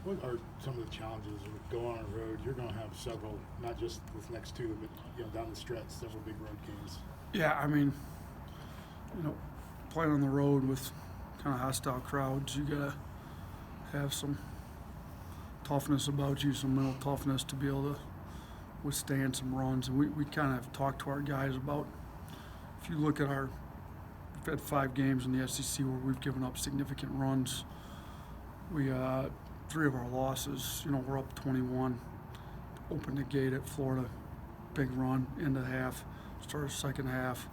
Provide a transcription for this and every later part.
What are some of the challenges with going on the road? You're going to have several, not just this next two, but down the stretch, several big road games. Yeah, I mean, playing on the road with kind of hostile crowds, you gotta have some toughness about you, some mental toughness to be able to withstand some runs. And we kind of have talked to our guys about, if you look at we've had 5 games in the SEC where we've given up significant runs. We 3 of our losses, we're up 21, opened the gate at Florida, big run into half, started second half.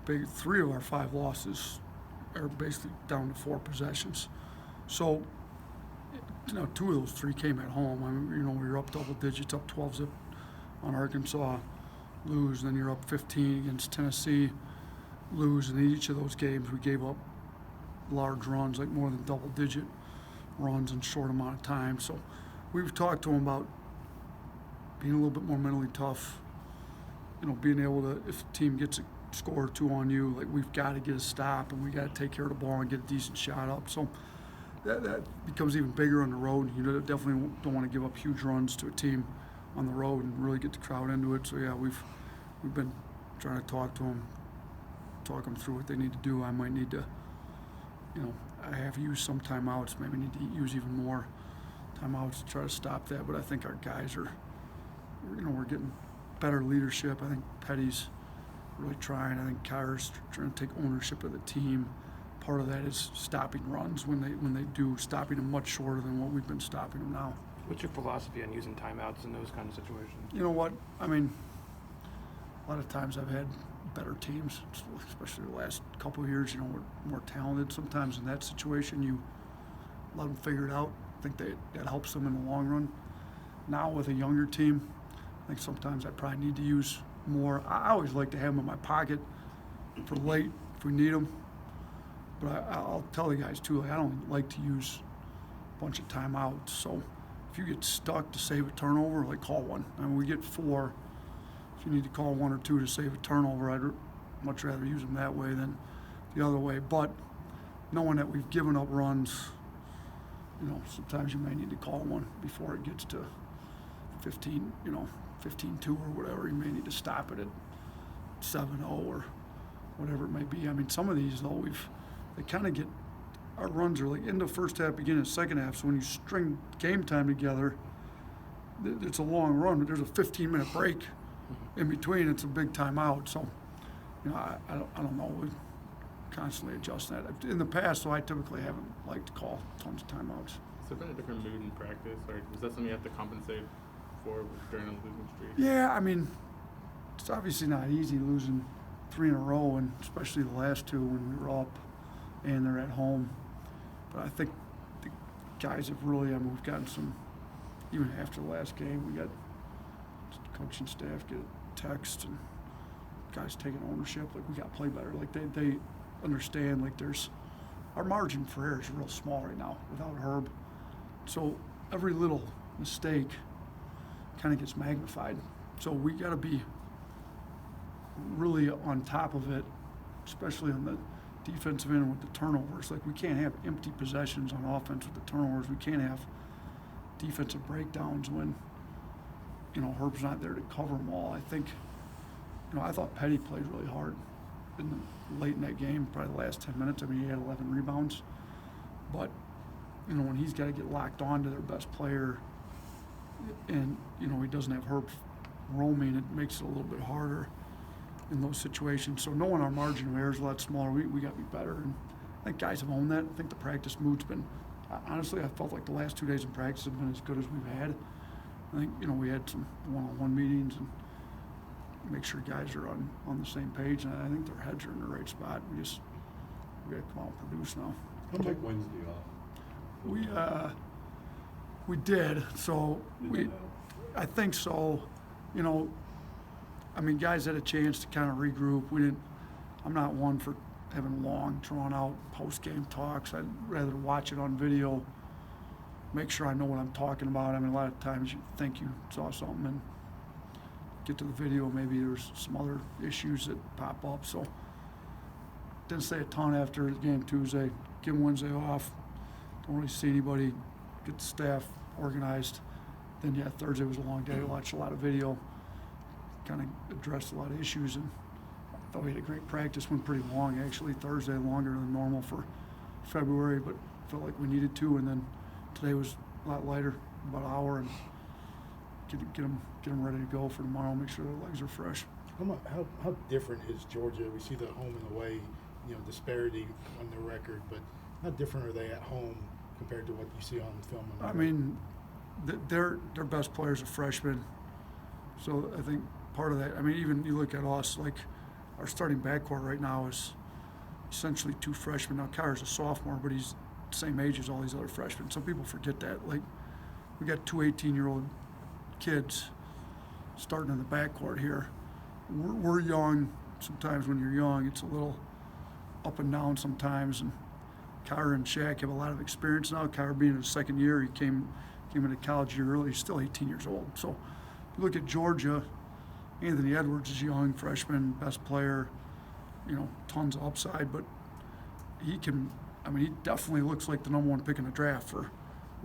3 of our 5 losses are basically down to 4 possessions. So, 2 of those 3 came at home. I mean, we were up double digits, up 12-zip on Arkansas, lose. Then you're up 15 against Tennessee, lose. And in each of those games, we gave up large runs, like more than double-digit runs in a short amount of time. So, we've talked to them about being a little bit more mentally tough. Being able to, if the team gets a score or 2 on you, like, we've got to get a stop and we got to take care of the ball and get a decent shot up. So that becomes even bigger on the road. You definitely don't want to give up huge runs to a team on the road and really get the crowd into it. So yeah, we've been trying to talk to them, talk them through what they need to do. I might need to, I have used some timeouts. Maybe need to use even more timeouts to try to stop that. But I think our guys are, we're getting better leadership. I think Petty's really trying. I think Kyra's trying to take ownership of the team. Part of that is stopping runs when they do, stopping them much shorter than what we've been stopping them now. What's your philosophy on using timeouts in those kind of situations? You know what? I mean, a lot of times I've had better teams, especially the last couple of years. We're more talented. Sometimes in that situation, you let them figure it out. I think that helps them in the long run. Now with a younger team, I think sometimes I probably need to use more. I always like to have them in my pocket for late if we need them. But I'll tell the guys too, I don't like to use a bunch of timeouts. So if you get stuck to save a turnover, call one. I mean, we get 4. If you need to call 1 or 2 to save a turnover, I'd much rather use them that way than the other way. But knowing that we've given up runs, sometimes you may need to call one before it gets to 15, 15-2 or whatever. You may need to stop it at 7-0 or whatever it may be. I mean, some of these, though, they kind of get, our runs are like end of first half, beginning of second half. So when you string game time together, it's a long run, but there's a 15-minute break in between. It's a big timeout. So, I don't know. We constantly adjust that. In the past, though, I typically haven't liked to call tons of timeouts. Has there been a different mood in practice, or is that something you have to compensate for during a losing streak? Yeah, I mean, it's obviously not easy losing 3 in a row, and especially the last 2 when we were up and they're at home. But I think the guys have really, we've gotten some, even after the last game, we got coaching staff get a text and guys taking ownership, we got to play better. They understand, there's, our margin for error is real small right now without Herb. So every little mistake kind of gets magnified. So we got to be really on top of it, especially on the defensive end with the turnovers. We can't have empty possessions on offense with the turnovers. We can't have defensive breakdowns when, Herb's not there to cover them all. I think, I thought Petty played really hard late in that game, probably the last 10 minutes. I mean, he had 11 rebounds. But, when he's got to get locked on to their best player and, he doesn't have Herb roaming, it makes it a little bit harder in those situations. So knowing our margin of error is a lot smaller, we got to be better. And I think guys have owned that. I think the practice mood's been, honestly, I felt like the last 2 days of practice have been as good as we've had. I think, we had some one-on-one meetings and make sure guys are on the same page. And I think their heads are in the right spot. We got to come out and produce now. I'll take Wednesday off. We did. So I think so. Guys had a chance to kind of regroup. I'm not one for having long, drawn-out post-game talks. I'd rather watch it on video, make sure I know what I'm talking about. A lot of times you think you saw something and get to the video, maybe there's some other issues that pop up. So didn't say a ton after the game Tuesday. Give them Wednesday off. Don't really see anybody get the staff organized. Then, yeah, Thursday was a long day. I watched a lot of video, kind of addressed a lot of issues, and I thought we had a great practice. Went pretty long, actually. Thursday longer than normal for February, but felt like we needed to. And then today was a lot lighter, about an hour, and get them ready to go for tomorrow. Make sure their legs are fresh. How different is Georgia? We see the home and away, disparity on the record, but how different are they at home compared to what you see on film? I mean, their best players are freshmen, so I think part of that. I mean, even you look at us, like our starting backcourt right now is essentially 2 freshmen. Now Kyra's a sophomore, but he's the same age as all these other freshmen. Some people forget that. Like, we got 2 18-year-old kids starting in the backcourt here. We're young. Sometimes when you're young, it's a little up and down sometimes. And Kyra and Shaq have a lot of experience now. Kyra being in his second year, he came into college a year early. He's still 18 years old. So you look at Georgia, Anthony Edwards is young, freshman, best player, tons of upside, but he definitely looks like the number 1 pick in the draft for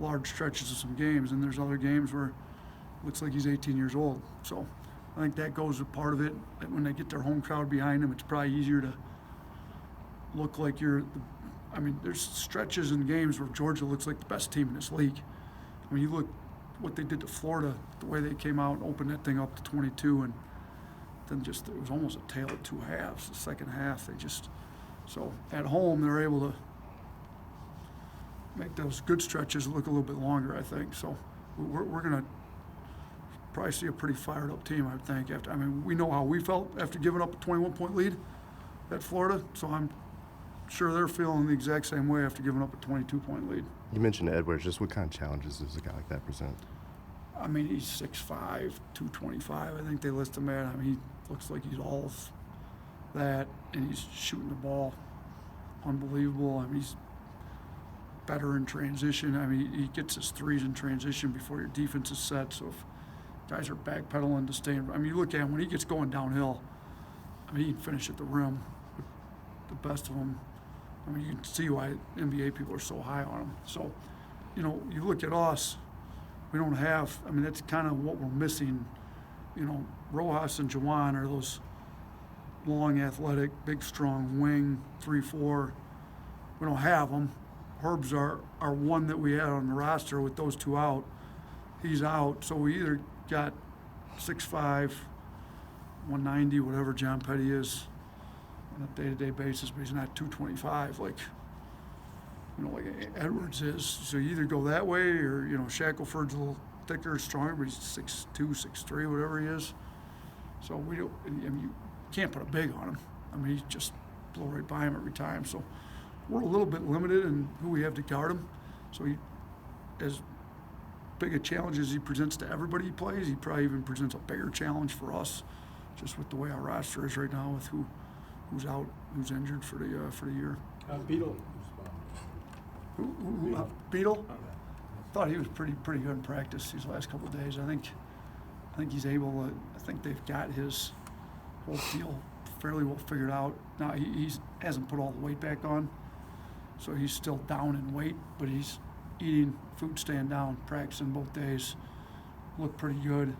large stretches of some games. And there's other games where it looks like he's 18 years old. So I think that goes a part of it. That when they get their home crowd behind them, it's probably easier to look like there's stretches in games where Georgia looks like the best team in this league. I mean, you look what they did to Florida, the way they came out and opened that thing up to 22, and then it was almost a tale of 2 halves. The second half, so at home they're able to make those good stretches look a little bit longer, I think. So we're gonna probably see a pretty fired up team, I think. We know how we felt after giving up a 21-point lead at Florida, so I'm sure they're feeling the exact same way after giving up a 22-point lead. You mentioned Edwards. Just what kind of challenges does a guy like that present? I mean, he's 6'5", 225. I think they list him at. I mean, he looks like he's all of that, and he's shooting the ball unbelievable. I mean, he's better in transition. I mean, he gets his threes in transition before your defense is set. So if guys are backpedaling to stay in, I mean, you look at him when he gets going downhill. I mean, he can finish at the rim. But the best of them. I mean, you can see why NBA people are so high on him. So, you look at us, we don't have, I mean, that's kind of what we're missing. Rojas and Jawan are those long, athletic, big, strong wing, 3-4. We don't have them. Herb's our one that we had on the roster with those 2 out. He's out, so we either got 6'5", 190, whatever John Petty is, on a day-to-day basis, but he's not 225 like Edwards is. So you either go that way or, Shackelford's a little thicker, stronger, but he's 6'2", 6'3", whatever he is. So you can't put a big on him. I mean, he just blow right by him every time. So we're a little bit limited in who we have to guard him. So as big a challenge as he presents to everybody he plays, he probably even presents a bigger challenge for us, just with the way our roster is right now, with who's out, who's injured for the year. Beetle. Beetle? Thought he was pretty good in practice these last couple of days. I think he's able to. I think they've got his whole deal fairly well figured out. Now he hasn't put all the weight back on, so he's still down in weight, but he's eating food, staying down, practicing both days. Looked pretty good, in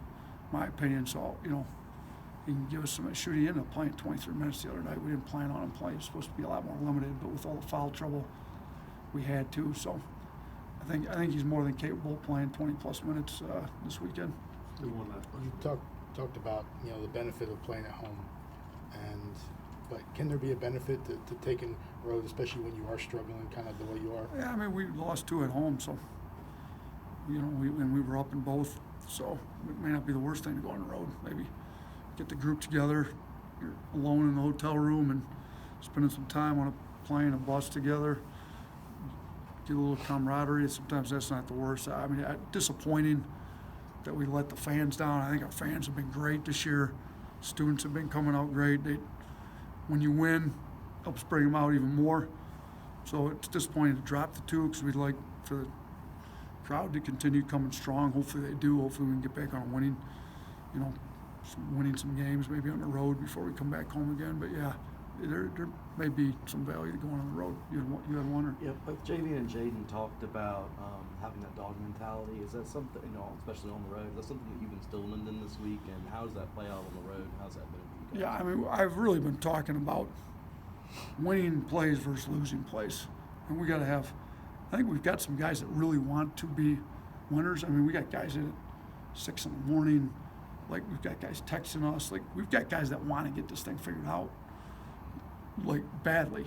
my opinion. So he can give us some shoot. He ended up playing 23 minutes the other night. We didn't plan on him playing. He's supposed to be a lot more limited, but with all the foul trouble we had too. So I think he's more than capable of playing 20+ minutes this weekend. You talked about the benefit of playing at home, but can there be a benefit to taking road, especially when you are struggling, kind of the way you are? Yeah, I mean, we lost 2 at home, so we were up in both, so it may not be the worst thing to go on the road. Maybe get the group together. You're alone in the hotel room and spending some time on a plane, a bus together. Get a little camaraderie. Sometimes that's not the worst. I mean, disappointing that we let the fans down. I think our fans have been great this year. Students have been coming out great. When you win, helps bring them out even more. So it's disappointing to drop the 2 because we'd like for the crowd to continue coming strong. Hopefully they do. Hopefully we can get back on winning, winning some games maybe on the road before we come back home again. But yeah, there may be some value to going on the road. You had one, or? Yeah, both JV and Jaden talked about having that dog mentality. Is that something, especially on the road, is that something that you've instilled in them this week? And how does that play out on the road? How's that been for you guys? Yeah, I mean, I've really been talking about winning plays versus losing plays. And I think we've got some guys that really want to be winners. I mean, we got guys at 6 in the morning. Like, we've got guys texting us. Like, we've got guys that want to get this thing figured out, like, badly.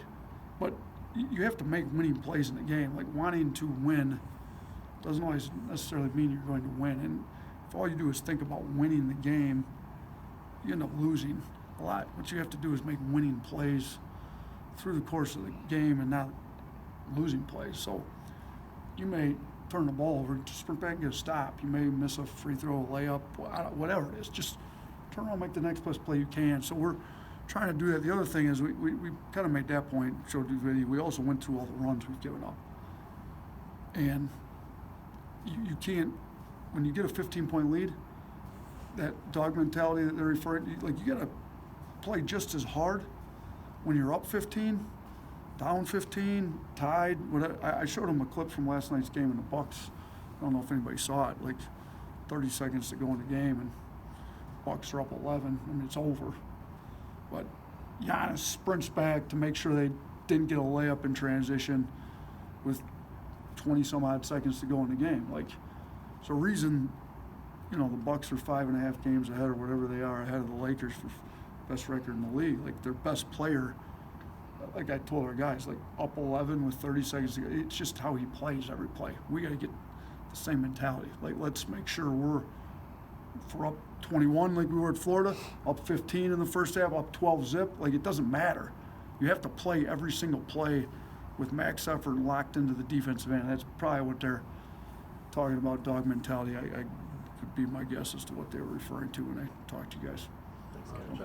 But you have to make winning plays in the game. Like, wanting to win doesn't always necessarily mean you're going to win. And if all you do is think about winning the game, you end up losing a lot. What you have to do is make winning plays through the course of the game and not losing plays. So you may turn the ball over, sprint back and get a stop. You may miss a free throw, a layup, whatever it is. Just turn around, make the next best play you can. So we're trying to do that. The other thing is we kind of made that point, showed you the video. We also went through all the runs we've given up. And you can't, when you get a 15-point lead, that dog mentality that they're referring to, like, you got to play just as hard when you're up 15, down 15, tied. I showed them a clip from last night's game in the Bucks. I don't know if anybody saw it. Like 30 seconds to go in the game, and Bucks are up 11. I mean, it's over. But Giannis sprints back to make sure they didn't get a layup in transition with 20-some-odd seconds to go in the game. Like, it's a reason, the Bucks are 5.5 games ahead or whatever they are ahead of the Lakers for best record in the league. Like, their best player, like I told our guys, like, up 11 with 30 seconds to go. It's just how he plays every play. We got to get the same mentality. Like, let's make sure if we're up 21 like we were at Florida, up 15 in the first half, up 12 zip, like, it doesn't matter. You have to play every single play with max effort and locked into the defensive end. That's probably what they're talking about, dog mentality. I could be my guess as to what they were referring to when I talked to you guys. Thanks, Coach.